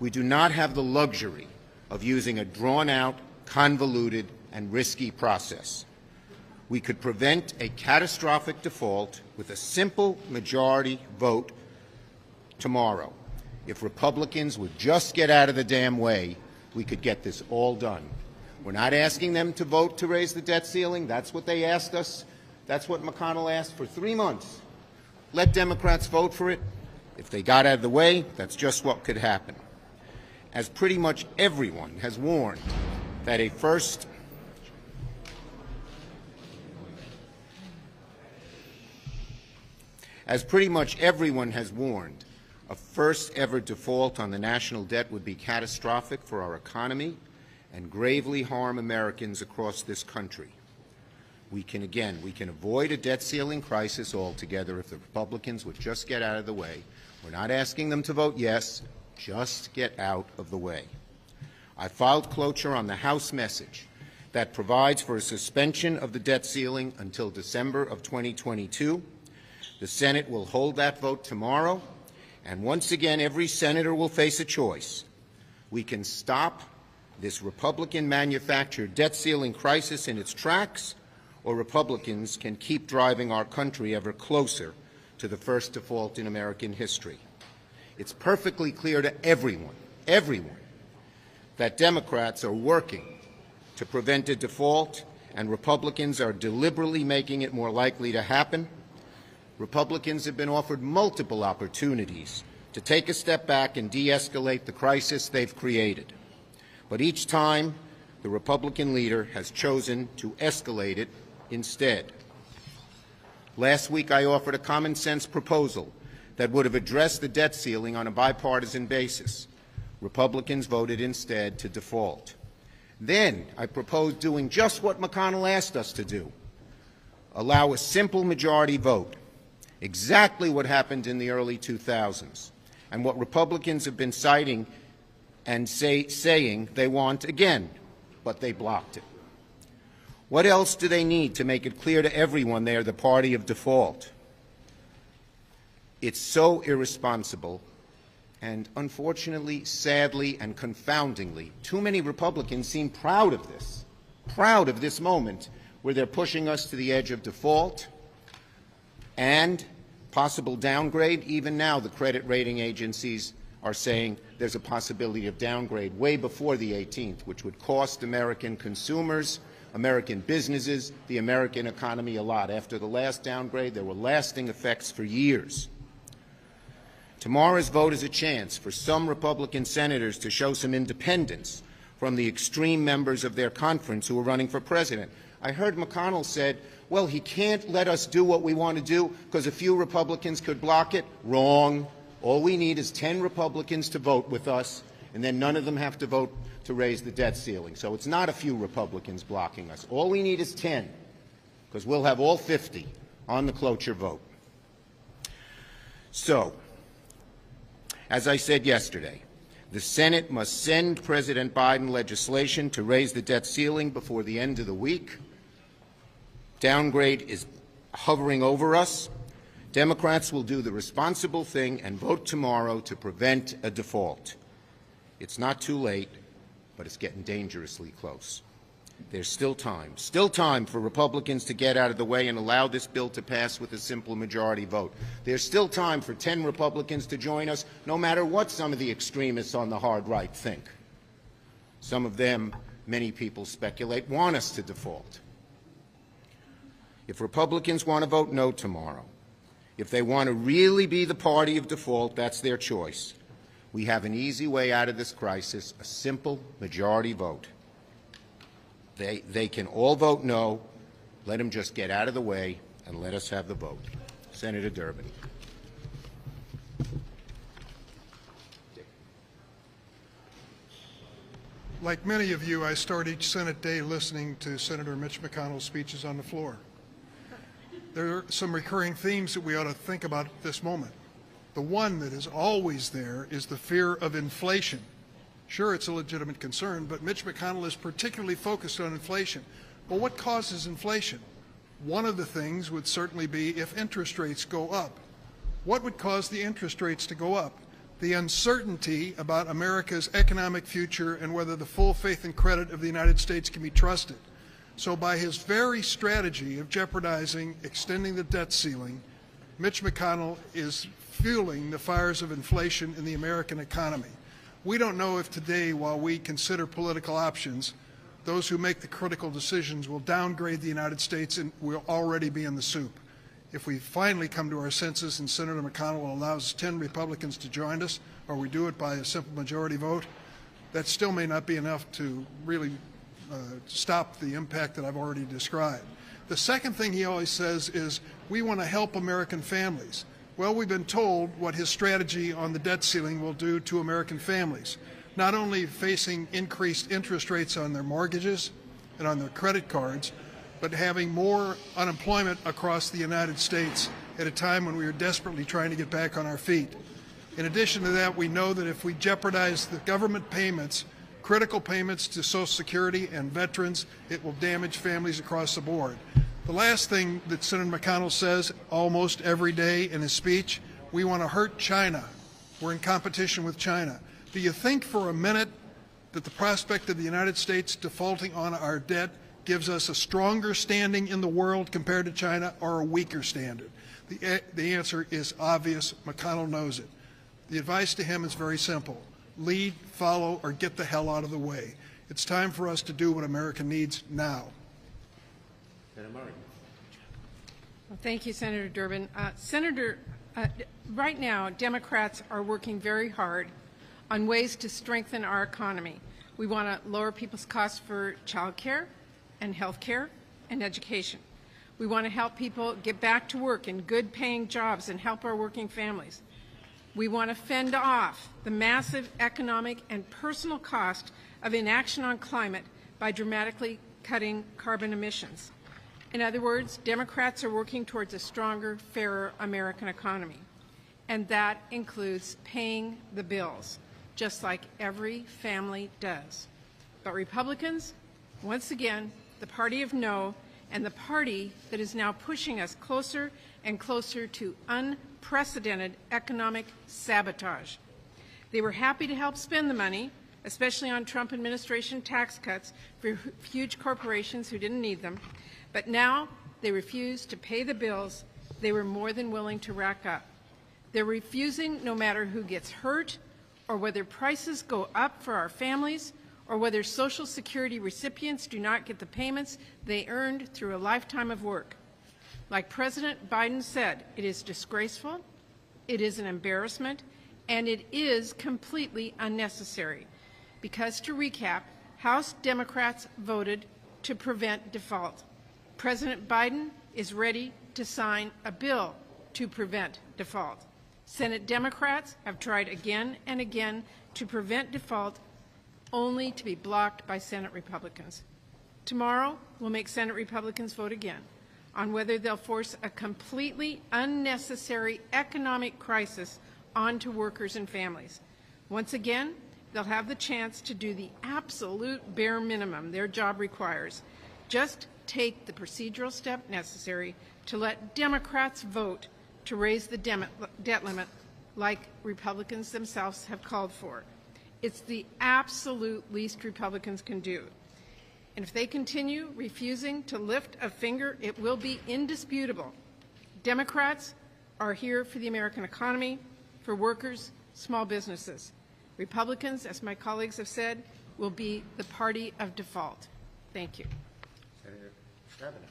We do not have the luxury of using a drawn-out, convoluted, and risky process. We could prevent a catastrophic default with a simple majority vote tomorrow. If Republicans would just get out of the damn way, we could get this all done. We're not asking them to vote to raise the debt ceiling. That's what they asked us. That's what McConnell asked for 3 months. Let Democrats vote for it. If they got out of the way, that's just what could happen. As pretty much everyone has warned that a first ever default on the national debt would be catastrophic for our economy and gravely harm Americans across this country. We can avoid a debt ceiling crisis altogether if the Republicans would just get out of the way. We're not asking them to vote yes, just get out of the way. I filed cloture on the House message that provides for a suspension of the debt ceiling until December of 2022. The Senate will hold that vote tomorrow, and once again, every senator will face a choice. We can stop this Republican-manufactured debt ceiling crisis in its tracks, or Republicans can keep driving our country ever closer to the first default in American history. It's perfectly clear to everyone, that Democrats are working to prevent a default, and Republicans are deliberately making it more likely to happen. Republicans have been offered multiple opportunities to take a step back and de-escalate the crisis they've created. But each time, the Republican leader has chosen to escalate it instead. Last week, I offered a common-sense proposal that would have addressed the debt ceiling on a bipartisan basis. Republicans voted instead to default. Then I proposed doing just what McConnell asked us to do, allow a simple majority vote, exactly what happened in the early 2000s, and what Republicans have been citing and saying they want again, but they blocked it. What else do they need to make it clear to everyone they are the party of default? It's so irresponsible, and unfortunately, sadly, and confoundingly, too many Republicans seem proud of this moment where they're pushing us to the edge of default and possible downgrade. Even now, the credit rating agencies are saying there's a possibility of downgrade way before the 18th, which would cost American consumers, American businesses, the American economy a lot. After the last downgrade, there were lasting effects for years. Tomorrow's vote is a chance for some Republican senators to show some independence from the extreme members of their conference who are running for president. I heard McConnell said, well, he can't let us do what we want to do because a few Republicans could block it. Wrong. All we need is 10 Republicans to vote with us, and then none of them have to vote to raise the debt ceiling. So it's not a few Republicans blocking us. All we need is 10, because we'll have all 50 on the cloture vote. So, as I said yesterday, the Senate must send President Biden legislation to raise the debt ceiling before the end of the week. Downgrade is hovering over us. Democrats will do the responsible thing and vote tomorrow to prevent a default. It's not too late, but it's getting dangerously close. There's still time for Republicans to get out of the way and allow this bill to pass with a simple majority vote. There's still time for 10 Republicans to join us, no matter what some of the extremists on the hard right think. Some of them, many people speculate, want us to default. If Republicans want to vote no tomorrow, if they want to really be the party of default, that's their choice. We have an easy way out of this crisis, a simple majority vote. They can all vote no. Let them just get out of the way and let us have the vote. Senator Durbin. Like many of you, I start each Senate day listening to Senator Mitch McConnell's speeches on the floor. There are some recurring themes that we ought to think about at this moment. The one that is always there is the fear of inflation. Sure, it's a legitimate concern, but Mitch McConnell is particularly focused on inflation. Well, what causes inflation? One of the things would certainly be if interest rates go up. What would cause the interest rates to go up? the uncertainty about America's economic future and whether the full faith and credit of the United States can be trusted. So by his very strategy of jeopardizing extending the debt ceiling, Mitch McConnell is fueling the fires of inflation in the American economy. We don't know if today, while we consider political options, those who make the critical decisions will downgrade the United States and will already be in the soup. If we finally come to our senses and Senator McConnell allows 10 Republicans to join us, or we do it by a simple majority vote, that still may not be enough to really stop the impact that I've already described. The second thing he always says is, we want to help American families. Well, we've been told what his strategy on the debt ceiling will do to American families, not only facing increased interest rates on their mortgages and on their credit cards, but having more unemployment across the United States at a time when we are desperately trying to get back on our feet. In addition to that, we know that if we jeopardize the government payments, critical payments to Social Security and veterans, it will damage families across the board. The last thing that Senator McConnell says almost every day in his speech, we want to hurt China. We're in competition with China. Do you think for a minute that the prospect of the United States defaulting on our debt gives us a stronger standing in the world compared to China, or a weaker standard? The answer is obvious. McConnell knows it. The advice to him is very simple. Lead, follow, or get the hell out of the way. It's time for us to do what America needs now. Senator Murray. Well, thank you, Senator Durbin. Right now, Democrats are working very hard on ways to strengthen our economy. We want to lower people's costs for child care and health care and education. We want to help people get back to work in good-paying jobs and help our working families. We want to fend off the massive economic and personal cost of inaction on climate by dramatically cutting carbon emissions. In other words, Democrats are working towards a stronger, fairer American economy. And that includes paying the bills, just like every family does. But Republicans, once again, the party of no, and the party that is now pushing us closer and closer to unprecedented economic sabotage. They were happy to help spend the money, especially on Trump administration tax cuts for huge corporations who didn't need them, but now they refuse to pay the bills they were more than willing to rack up. They're refusing no matter who gets hurt, or whether prices go up for our families, or whether Social Security recipients do not get the payments they earned through a lifetime of work. Like President Biden said, it is disgraceful, it is an embarrassment, and it is completely unnecessary. Because, to recap, House Democrats voted to prevent default. President Biden is ready to sign a bill to prevent default. Senate Democrats have tried again and again to prevent default, only to be blocked by Senate Republicans. Tomorrow, we'll make Senate Republicans vote again on whether they'll force a completely unnecessary economic crisis onto workers and families. Once again, they'll have the chance to do the absolute bare minimum their job requires. Just take the procedural step necessary to let Democrats vote to raise the debt limit like Republicans themselves have called for. It's the absolute least Republicans can do. And if they continue refusing to lift a finger, it will be indisputable. Democrats are here for the American economy, for workers, small businesses. Republicans, as my colleagues have said, will be the party of default. Thank you. Senator Stabenow.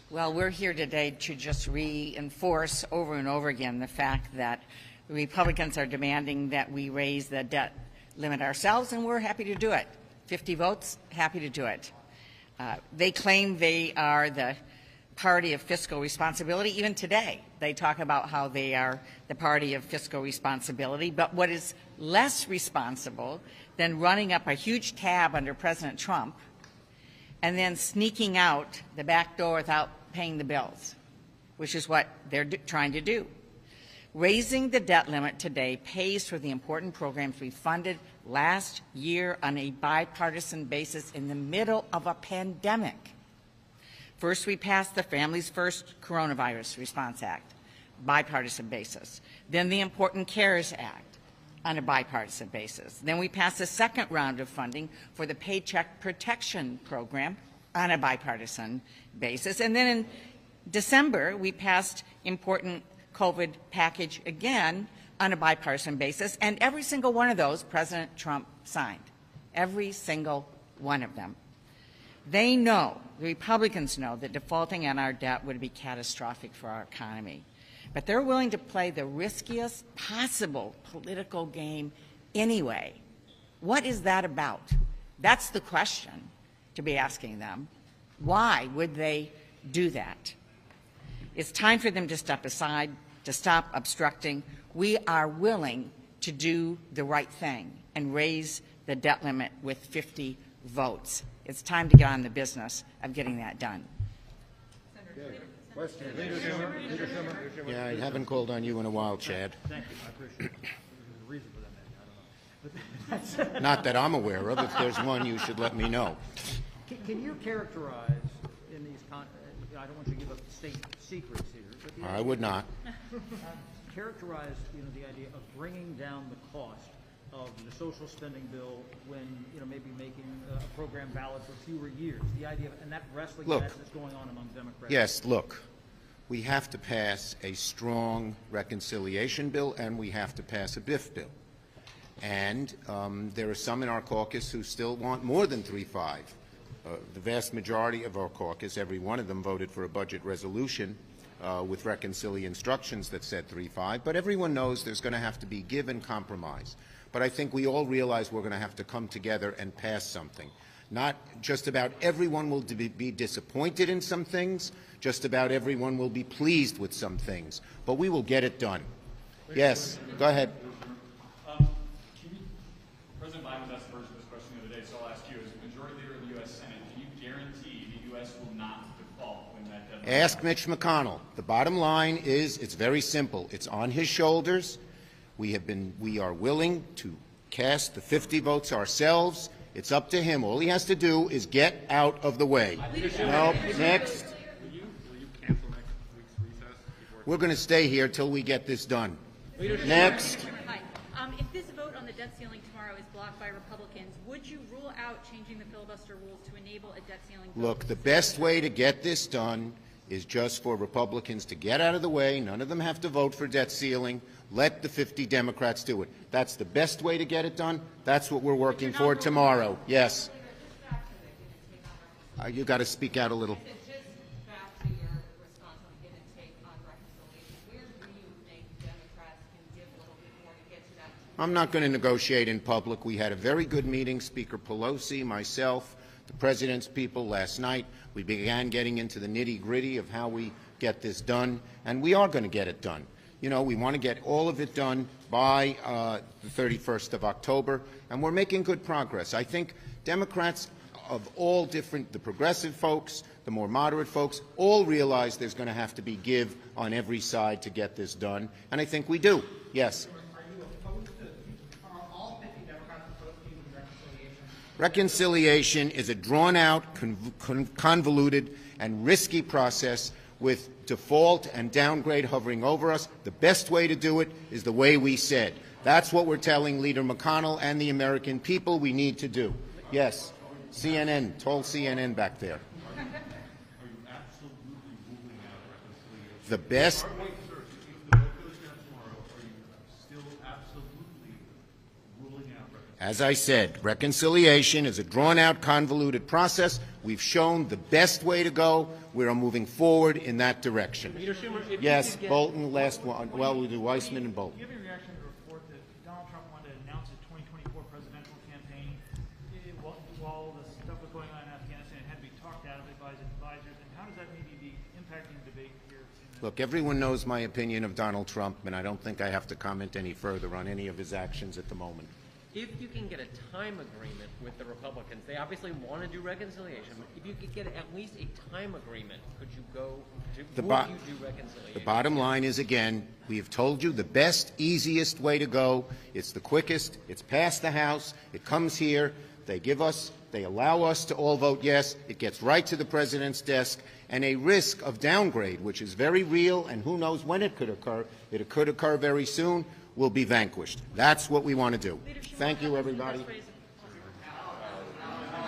Well, we're here today to just reinforce over and over again the fact that the Republicans are demanding that we raise the debt limit ourselves, and we're happy to do it. 50 votes, happy to do it. They claim they are the party of fiscal responsibility. Even today, they talk about how they are the party of fiscal responsibility. But what is less responsible than running up a huge tab under President Trump and then sneaking out the back door without paying the bills, which is what they're trying to do. Raising the debt limit today pays for the important programs we funded last year on a bipartisan basis in the middle of a pandemic. First, we passed the Families First Coronavirus Response Act, bipartisan basis. then the important CARES Act on a bipartisan basis. Then we passed the second round of funding for the Paycheck Protection Program on a bipartisan basis. And then in December, we passed important COVID package again on a bipartisan basis, and every single one of those President Trump signed. Every single one of them. They know, the Republicans know, that defaulting on our debt would be catastrophic for our economy. But they're willing to play the riskiest possible political game anyway. What is that about? That's the question to be asking them. Why would they do that? It's time for them to step aside, to stop obstructing. We are willing to do the right thing and raise the debt limit with 50 votes. It's time to get on the business of getting that done. Yeah, I haven't called on you in a while, Chad. Thank you. I appreciate it. There's a reason for that, maybe. I don't know. Not that I'm aware of. If there's one, you should let me know. Can you characterize in these I don't want you to give up state secrets here, but I would not. Characterize, the idea of bringing down the cost of the social spending bill when, maybe making a program valid for fewer years. The idea of, and that wrestling match that's going on among Democrats. Yes, look, we have to pass a strong reconciliation bill and we have to pass a BIF bill. And there are some in our caucus who still want more than 3.5. The vast majority of our caucus, every one of them voted for a budget resolution with reconciliation instructions that said 3.5, but everyone knows there's going to have to be give and compromise. But I think we all realize we're going to have to come together and pass something. Not just about everyone will be disappointed in some things, just about everyone will be pleased with some things, but we will get it done. Yes, go ahead. President Biden was asked the first question the other day, so I'll ask you, as Majority Leader of the U.S. Senate, can you guarantee the U.S. will not default when that deadline? Ask Mitch McConnell. The bottom line is it's very simple. It's on his shoulders. We are willing to cast the 50 votes ourselves. It's up to him. All he has to do is get out of the way. Nope. Next. Will you cancel next week's recess? We're going to stay here till we get this done. Next. Hi. If this vote on the debt ceiling tomorrow is blocked by Republicans, would you rule out changing the filibuster rules to enable a debt ceiling vote? Look, the best way to get this done is just for Republicans to get out of the way. None of them have to vote for debt ceiling. Let the 50 Democrats do it. That's the best way to get it done. That's what we're working for tomorrow. Yes. You got to speak out a little. Just back to your response on give and take on reconciliation, where do you think Democrats can give a little bit more to get to that? I'm not going to negotiate in public. We had a very good meeting, Speaker Pelosi, myself, the President's people last night. We began getting into the nitty-gritty of how we get this done, and we are going to get it done. We want to get all of it done by the 31st of October, and we're making good progress. I think Democrats of all different, the progressive folks, the more moderate folks, all realize there's going to have to be give on every side to get this done, and I think we do. Yes. Are all 50 Democrats opposed to using reconciliation? Reconciliation is a drawn-out, convoluted, and risky process with default and downgrade hovering over us. The best way to do it is the way we said. That's what we're telling Leader McConnell and the American people we need to do. Yes. CNN, tall CNN back there. Are you absolutely ruling out reconciliation? The best. Wait, sir, if the vote goes down tomorrow, are you still absolutely ruling out reconciliation? As I said, reconciliation is a drawn-out, convoluted process. We've shown the best way to go. We are moving forward in that direction. Yes, Bolton, last one. Well, we'll do Weissman and Bolton. Do you have any reaction to the report that Donald Trump wanted to announce his 2024 presidential campaign while the stuff was going on in Afghanistan? It had to be talked out of it by his advisors. And how does that maybe be impacting the debate here? Look, everyone knows my opinion of Donald Trump, and I don't think I have to comment any further on any of his actions at the moment. If you can get a time agreement with the Republicans, they obviously want to do reconciliation. If you could get at least a time agreement, could you go to you do reconciliation? The bottom line is, again, we have told you the best, easiest way to go. It's the quickest. It's past the House. It comes here. they allow us to all vote yes. It gets right to the President's desk, and a risk of downgrade, which is very real, and who knows when it could occur, it could occur very soon, will be vanquished. That's what we want to do. Thank you, everybody.